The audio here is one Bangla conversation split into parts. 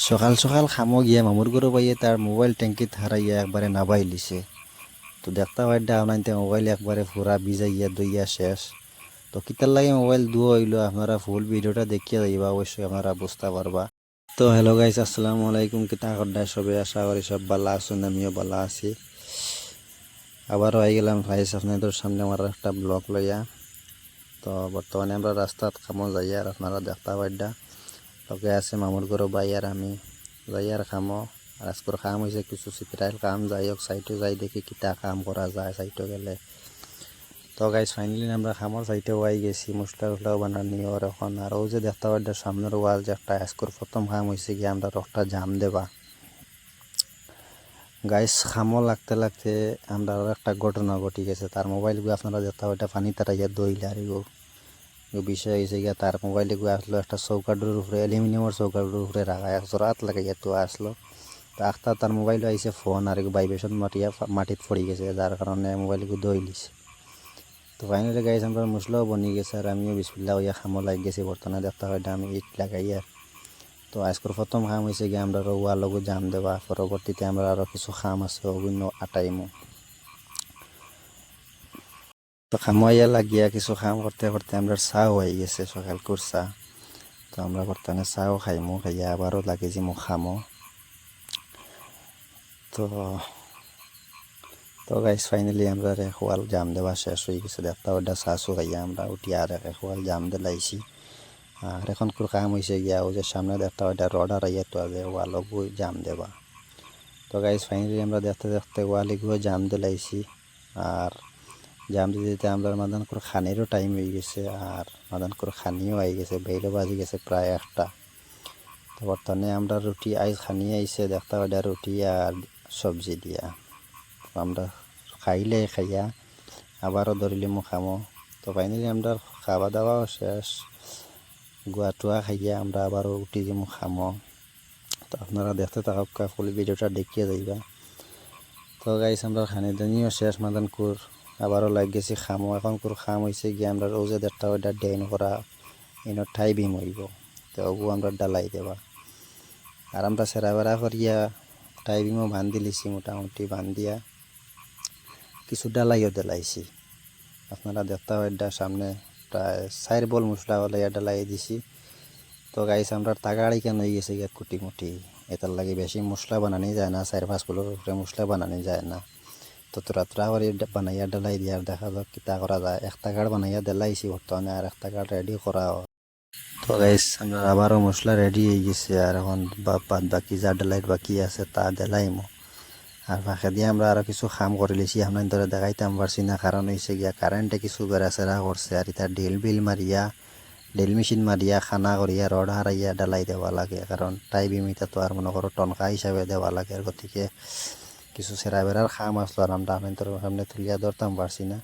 সকাল সকাল খামো গিয়া মামুর গরু পাইয়ে তার মোবাইল ট্যাঙ্কিত হারাইয়া একবারে নাবাই লিছে। তো দেখতে পাইডা আপনাইতে মোবাইল একবারে পুরা ভিজাইয়া দইয়া শেষ। তো কিতার লাগে মোবাইল দুয়ো হইলো আপনারা ফুল ভিডিওটা দেখিয়া যাইবা, অবশ্যই আপনারা বুঝতে পারবা। তো হ্যালো গাইস, আসসালামু আলাইকুম। কিতা করডায় সবে, আশা করি সব ভালো আছেন, আমিও ভালো আছি। আবারও হয়ে গেলাম ভাইস আপনাদের সামনে আমার একটা ব্লগ লইয়া। তো বর্তমানে আমরা রাস্তাত খামো যাই আর আপনারা দেখতে পাইডা লগে আছে মামুর গরু ভাই আর আমি যাই আর খামো। আর আজকের কাম হয়েছে কিছু সিপিরাইল কাম, যাই হোক সাইটে যাই দেখি কিতা কাম করা যায় সাইটে গেলে। তো গাইস ফাইনালি আমরা খামোর সাইটে ওয়াই গেছি, মশলা টসলাও বানানি ওর এখন। আর ও যে দেখতে পাই সামনের ওয়াল যে একটা আজকের প্রথম কাম হয়েছে গিয়ে আমরা রকটা জাম দেবা। গাইস খামো লাগতে লাগতে আমরা আর একটা ঘটনা ঘটি গেছে। তার মোবাইলগুলো আপনারা দেখতে পাই পানি তারাইয়া দইলে আর বিষয় হয়েছে গিয়া তার মোবাইলে গুলো আসলো একটা চৌকাটোর উপরে, অ্যালুমিনিয়ামের চৌকাটোর উপরে রাখা একশো রাত লাগাইয়া তো আসলো। তো আখতা তার মোবাইল আইসে ফোন আর ভাইব্রেশন মাটিত পড়ে গেছে, যার কারণে মোবাইলগুলো দই লিছে। তো ফাইনালি গাইস আমরা মশলাও বনি গেছে আর আমিও বিসমিল্লাহ হইয়া খামো লাগ গেছি। বর্তমানে দেখতে হয় আমি ইট লাগাই আর। তো আজকের প্রথম খাম হয়েছে গিয়ে আমরা ওয়ালগু জাম দেওয়া, পরবর্তীতে আমরা আরও কিছু খাম আছে অভিন্ন আটাইমো। তো খামাইয়া লাগিয়া কিছু কাম করতে করতে আমরা চাও হয়ে গেছে, সকাল চা। তো আমরা বর্তমানে চাও খাইমু, খাইয়া আবারও লাগে যে খামো। তো তো গাইস ফাইনালি আমরা খোয়াল জাম দেওয়া শেষ হয়ে গেছে। দেখতে ওটা চাচু খাইয়া আমরা উঠি আর খোয়াল জাম দিলাইছি। আর এখন কাম হয়েছে গিয়া ও যে সামনে দেখতে ওটা রড হারাইয়া তো আগে ওয়ালগু জাম দেবা। তো গাইস ফাইনালি আমরা দেখতে দেখতে ওয়ালিগুলো জাম দিলাইছি। আর জাম দিতে দিতে আমরা মাদান করে খানিরও টাইম হয়ে গেছে আর মাদান করে খানিও আই গেছে, বেইলও বাজি গেছে প্রায় একটা। তো বর্তমানে আমরা রুটি আইস খানি আইসে দেখতে পাই রুটি আর সবজি দিয়া। তো আমরা খাইলে খাইয়া আবারও ধরিলে খামো। তো ফাইনালি আমরা খাওয়া দাওয়াও শেষ, গুয়া টুয়া খাইয়া আমরা আবারও উঠি যে খামো। তো আপনারা দেখতে থাকা ফুল ভিডিওটা দেখিয়ে যাইবা। তো গাইস আমরা খানি দানিও শেষ, মাদান কুর আবারও লাগ গেছি খামো। এখন খাম হয়েছে গিয়ে আমরা রোজে দেড়টা ওইটা ডেন করা এনে ঠাই বিম হইব। তো ওগু আমরা ডালাই দেবা। আর আমরা সেরা বেড়া করিয়া ঠাই বিমও বান্ধি লিছি, মোটামুটি বান্ধিয়া কিছু ডালাইও ডালাইছি। আপনারা দেখতে ওইটা সামনে প্রায় 4 বল মশলা হলাইয়া ডালাই দিছি। তো গাইস আমরা তাগাড়ি কেন হয়ে গেছে গিয়া কুটি মুটি, এটার লাগে বেশি মশলা বানানি যায় না, 4-5 কিলোর উপরে মশলা বানানি যায় না। তো তোরা করে বানাইয়া ডালাই দিয়ার দেখা যাক কিতা করা যায়। একটা কার্ড বানাইয়া ডালাইছি বর্তমানে, আর একটা কার্ড রেডি করা। তো গাইস আমরা আবারও মশলা রেডি হয়ে গেছে আর এখন বাদ বাকি যা ডালাইট বাকি আছে তা ডালাইমো। আর ফাঁকে দিয়ে আমরা আরও কিছু কাম করে লিছি, আপনার ধরে দেখাইতাম পারছি না, কারণ হয়েছে গিয়া কারেন্টে কিছু বেড়াচেরা করছে আর এটা ড্রিল মারিয়া ড্রিল মেশিন মারিয়া খানা করিয়া রড হারাইয়া ডালাই দেওয়া লাগে। কারণ টাইবিম এটা তো আর মনে করো টনকা হিসাবে দেওয়া লাগে, আর গতিকে কিছু সেরা বেড়ার খাম আসলো আর আমরা আপনার সামনে তুলিয়া ধরতাম পারছি না।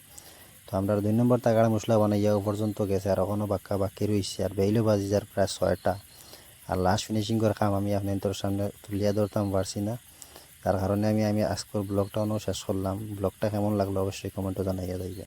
তো আমরা 2 নম্বর তাগাড়া মশলা বানাইয়া পর্যন্ত গেছে আর এখনও বাকি রয়েছে আর বেইলো বাজি যার প্রায় 6টা। আর লাস্ট ফিনিশিং করে কাম আমি আপনার সামনে তুলিয়া ধরতাম পারছি না, তার কারণে আমি আজকের ব্লগটাও শেষ করলাম। ব্লগটা কেমন লাগলো অবশ্যই কমেন্টে জানাইয়া যাইবে।